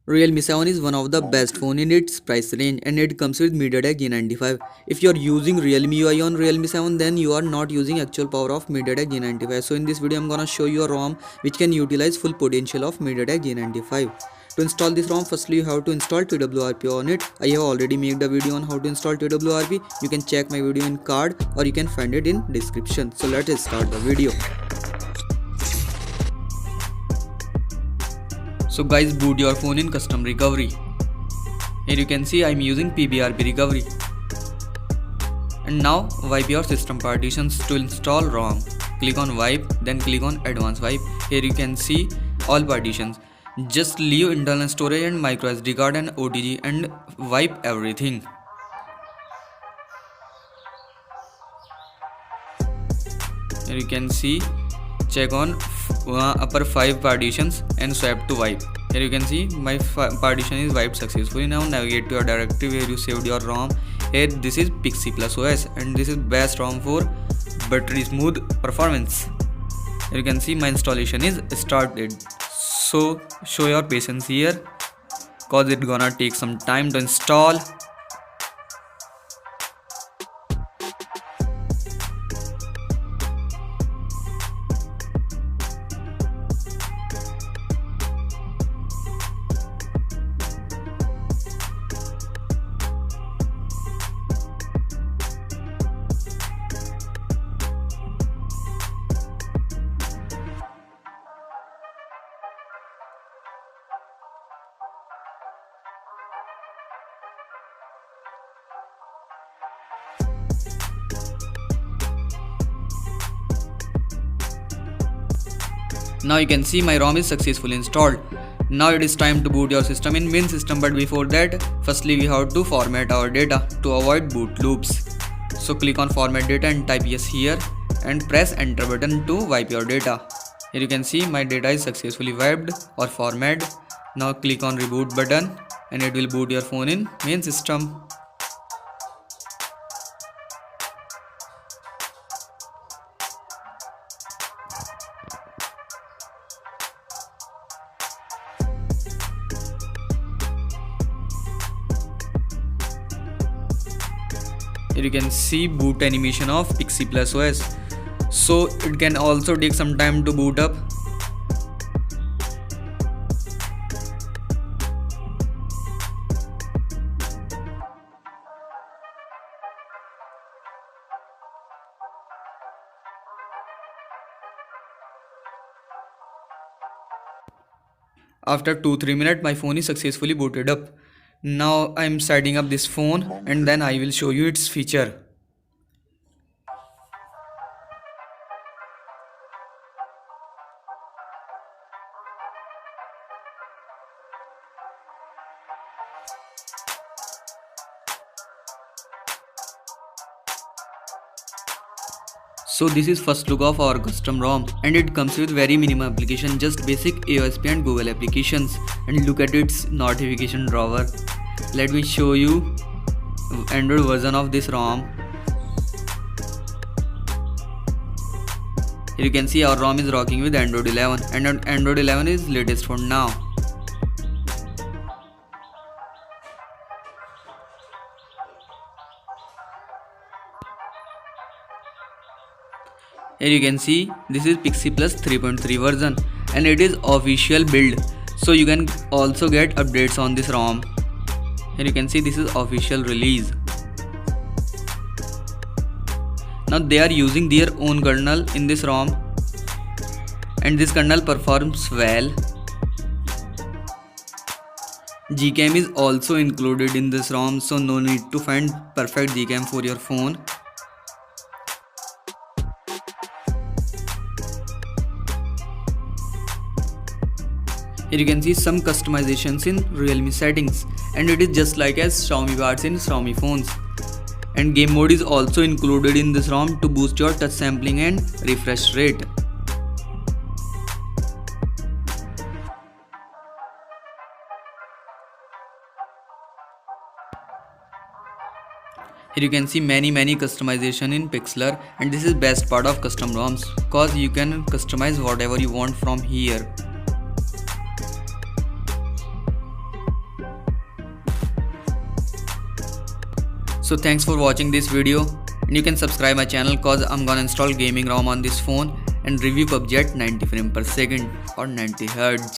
Realme 7 is one of the best phone in its price range and it comes with MediaTek G95. If you are using Realme UI on Realme 7 then you are not using actual power of MediaTek G95. So in this video I'm gonna show you a ROM which can utilize full potential of MediaTek G95. To install this ROM, firstly you have to install TWRP on it. I have already made a video on how to install TWRP. You can check my video in card or you can find it in description. So let's start the video. So guys, boot your phone in custom recovery. Here you can see I'm using PBRP recovery. And now wipe your system partitions to install ROM. Click on wipe, then click on advanced wipe. Here you can see all partitions. Just leave internal storage and micro SD card and OTG and wipe everything. Here you can see check on upper 5 partitions and swap to wipe. Here you can see my partition is wiped successfully. Now navigate to your directory where you saved your ROM. Here this is Pixie Plus OS and this is best ROM for buttery smooth performance. Here you can see my installation is started. So show your patience here cause it gonna take some time to install. Now you can see my ROM is successfully installed. Now it is time to boot your system in main system, but before that, firstly we have to format our data to avoid boot loops. So click on format data and type yes here and press enter button to wipe your data. Here you can see my data is successfully wiped or formatted. Now click on reboot button and it will boot your phone in main system. Here you can see boot animation of Pixie Plus OS. So it can also take some time to boot up. After 2-3 minutes my phone is successfully booted up. Now I am setting up this phone and then I will show you its feature. So this is first look of our custom ROM and it comes with very minimum application, just basic AOSP and Google applications, and look at its notification drawer. Let me show you Android version of this ROM. Here you can see our ROM is rocking with Android 11 and Android 11 is latest for now. Here you can see this is Pixie Plus 3.3 version and it is official build, so you can also get updates on this ROM. Here you can see this is official release. Now they are using their own kernel in this ROM and this kernel performs well. Gcam is also included in this ROM, so no need to find perfect Gcam for your phone. Here you can see some customizations in Realme settings and it is just like as Xiaomi parts in Xiaomi phones. And game mode is also included in this ROM to boost your touch sampling and refresh rate. Here you can see many customization in Pixlr, and this is best part of custom ROMs cause you can customize whatever you want from here. So thanks for watching this video, and you can subscribe my channel cause I'm gonna install gaming ROM on this phone and review PUBG at 90 frames per second or 90 Hz.